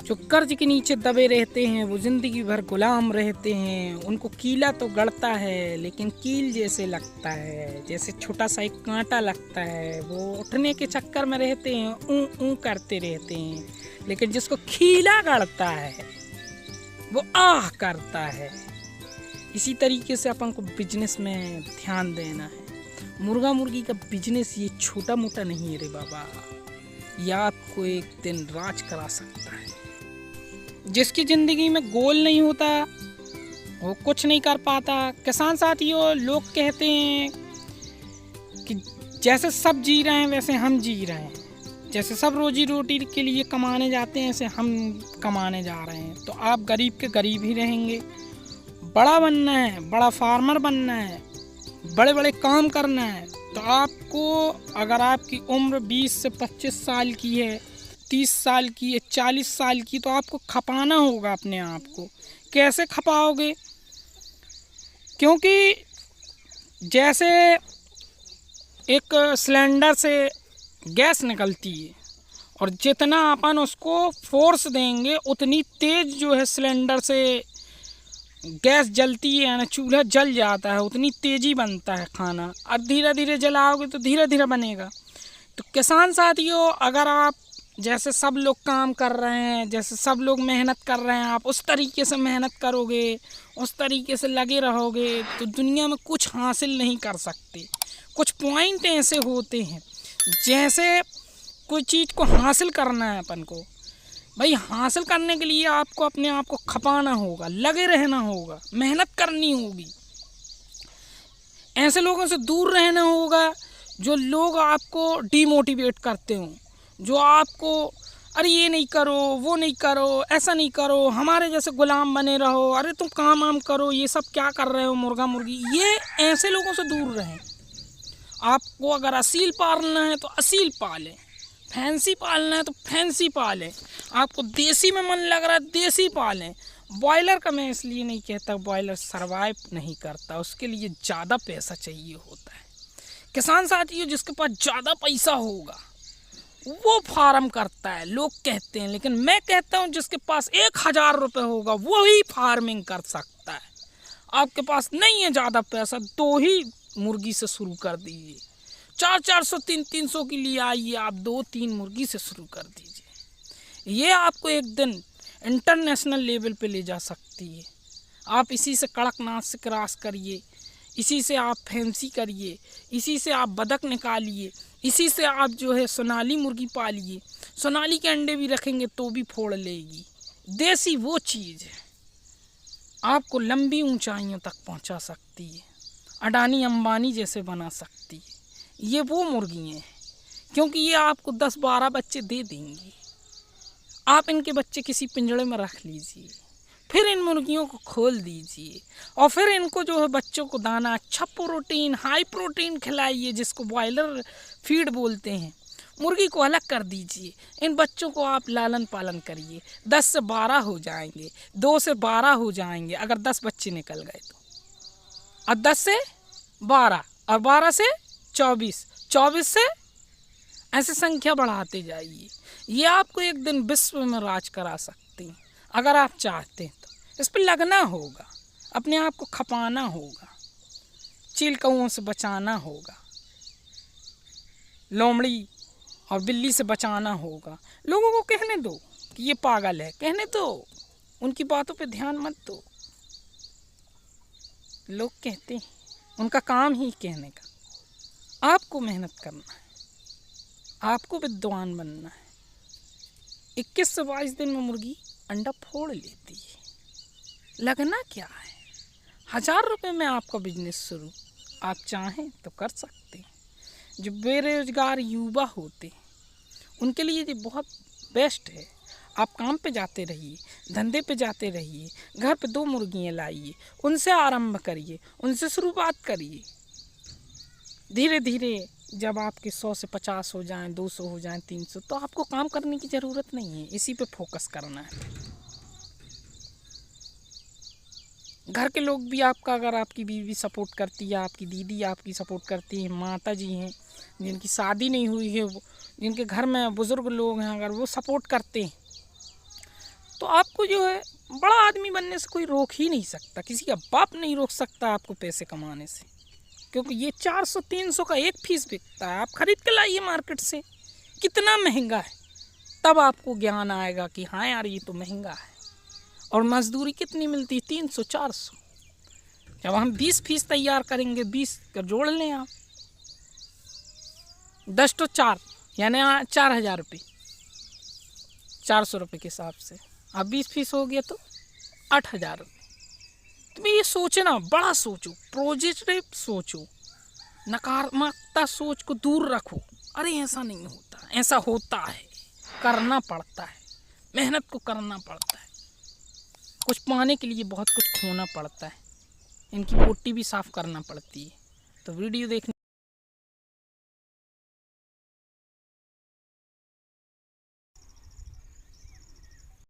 जो कर्ज के नीचे दबे रहते हैं वो ज़िंदगी भर गुलाम रहते हैं। उनको कीला तो गड़ता है लेकिन कील जैसे लगता है, जैसे छोटा सा एक कांटा लगता है। वो उठने के चक्कर में रहते हैं, ऊँ ऊँ करते रहते हैं, लेकिन जिसको खीला गड़ता है वो आह करता है। इसी तरीके से अपन को बिजनेस में ध्यान देना है। मुर्गा मुर्गी का बिजनेस ये छोटा मोटा नहीं है रे बाबा, ये आपको एक दिन राज करा सकता है। जिसकी ज़िंदगी में गोल नहीं होता वो कुछ नहीं कर पाता। किसान साथियों, लोग कहते हैं कि जैसे सब जी रहे हैं वैसे हम जी रहे हैं, जैसे सब रोजी रोटी के लिए कमाने जाते हैं ऐसे हम कमाने जा रहे हैं। तो आप गरीब के गरीब ही रहेंगे। बड़ा बनना है, बड़ा फार्मर बनना है, बड़े बड़े काम करना है, तो आपको अगर आपकी उम्र 20 से 25 साल की है, 30 साल की है, 40 साल की, तो आपको खपाना होगा अपने आप को। कैसे खपाओगे? क्योंकि जैसे एक सिलेंडर से गैस निकलती है और जितना अपन उसको फोर्स देंगे उतनी तेज़ जो है सिलेंडर से गैस जलती है, यानी चूल्हा जल जाता है, उतनी तेज़ी बनता है खाना। और धीरे धीरे जलाओगे तो धीरे धीरे बनेगा। तो किसान साथियों, अगर आप जैसे सब लोग काम कर रहे हैं, जैसे सब लोग मेहनत कर रहे हैं, आप उस तरीके से मेहनत करोगे, उस तरीके से लगे रहोगे तो दुनिया में कुछ हासिल नहीं कर सकते। कुछ पॉइंट ऐसे होते हैं, जैसे कोई चीज़ को हासिल करना है अपन को, भाई हासिल करने के लिए आपको अपने आप को खपाना होगा, लगे रहना होगा, मेहनत करनी होगी। ऐसे लोगों से दूर रहना होगा जो लोग आपको डीमोटिवेट करते हों, जो आपको अरे ये नहीं करो, वो नहीं करो, ऐसा नहीं करो, हमारे जैसे गुलाम बने रहो, अरे तुम काम वाम करो, ये सब क्या कर रहे हो मुर्गा मुर्गी। ये ऐसे लोगों से दूर रहें। आपको अगर असील पालना है तो असील पालें, फैंसी पालना है तो फैंसी पालें, आपको देसी में मन लग रहा है देसी पालें। बॉयलर का मैं इसलिए नहीं कहता, बॉयलर सरवाइव नहीं करता, उसके लिए ज़्यादा पैसा चाहिए होता है। किसान साथियों, जिसके पास ज़्यादा पैसा होगा वो फार्म करता है, लोग कहते हैं, लेकिन मैं कहता हूँ जिसके पास 1000 रुपये होगा वही फार्मिंग कर सकता है। आपके पास नहीं है ज़्यादा पैसा, 2 ही मुर्गी से शुरू कर दीजिए। 400 300 के लिए आइए, आप 2-3 मुर्गी से शुरू कर दीजिए। ये आपको एक दिन इंटरनेशनल लेवल पे ले जा सकती है। आप इसी से कड़कनाथ से क्रॉस करिए, इसी से आप फैंसी करिए, इसी से आप बदक निकालिए, इसी से आप जो है सोनाली मुर्गी पालिए। सोनाली के अंडे भी रखेंगे तो भी फोड़ लेगी। देसी वो चीज़ है, आपको लंबी ऊंचाइयों तक पहुंचा सकती है, अडानी अंबानी जैसे बना सकती है। ये वो मुर्गियाँ हैं, क्योंकि ये आपको 10-12 बच्चे दे देंगी। आप इनके बच्चे किसी पिंजड़े में रख लीजिए, फिर इन मुर्गियों को खोल दीजिए और फिर इनको जो है बच्चों को दाना अच्छा प्रोटीन, हाई प्रोटीन खिलाइए, जिसको बॉयलर फीड बोलते हैं। मुर्गी को अलग कर दीजिए, इन बच्चों को आप लालन पालन करिए। 10 से 12 हो जाएंगे, 2 से 12 हो जाएंगे अगर 10 बच्चे निकल गए तो, और 10 से 12 और 12 से 24, 24 से ऐसे संख्या बढ़ाते जाइए। ये आपको एक दिन विश्व में राज करा सकते हैं अगर आप चाहते हैं तो। इस पर लगना होगा, अपने आप को खपाना होगा, चील कौओं से बचाना होगा, लोमड़ी और बिल्ली से बचाना होगा। लोगों को कहने दो कि ये पागल है, कहने दो, उनकी बातों पे ध्यान मत दो। लोग कहते हैं, उनका काम ही कहने का। आपको मेहनत करना है, आपको विद्वान बनना है। 21 से 22 दिन में मुर्गी अंडा फोड़ लेती है। लगना क्या है? 1000 रुपये में आपका बिजनेस शुरू आप चाहें तो कर सकते हैं। जो बेरोजगार युवा होते हैं उनके लिए ये बहुत बेस्ट है। आप काम पे जाते रहिए, धंधे पे जाते रहिए, घर पे 2 मुर्गियाँ लाइए, उनसे आरंभ करिए, उनसे शुरुआत करिए। धीरे धीरे जब आपके 100 से 50 हो जाएं, 200 हो जाएं, 300, तो आपको काम करने की ज़रूरत नहीं है, इसी पे फोकस करना है। घर के लोग भी आपका, अगर आपकी बीवी सपोर्ट करती है, आपकी दीदी आपकी सपोर्ट करती है, माता जी हैं जिनकी शादी नहीं हुई है, वो जिनके घर में बुज़ुर्ग लोग हैं, अगर वो सपोर्ट करते हैं तो आपको जो है बड़ा आदमी बनने से कोई रोक ही नहीं सकता, किसी का बाप नहीं रोक सकता आपको पैसे कमाने से, क्योंकि ये 400-300 का एक पीस बिकता है। आप खरीद के लाइए मार्केट से, कितना महंगा है, तब आपको ज्ञान आएगा कि हाँ यार ये तो महंगा है। और मजदूरी कितनी मिलती है? 300-400। जब हम 20 पीस तैयार करेंगे, 20 का जोड़ लें आप, 10 तो 4 यानी 4000 रुपये, 400 रुपये के हिसाब से। अब 20 पीस हो गया तो 8000 रुपये। तुम ये सोचना, बड़ा सोचो, पॉजिटिव सोचो, नकारात्मकता सोच को दूर रखो। अरे ऐसा नहीं होता, ऐसा होता है, करना पड़ता है, मेहनत को करना पड़ता है, कुछ पाने के लिए बहुत कुछ खोना पड़ता है, इनकी पोटी भी साफ करना पड़ती है। तो वीडियो देखने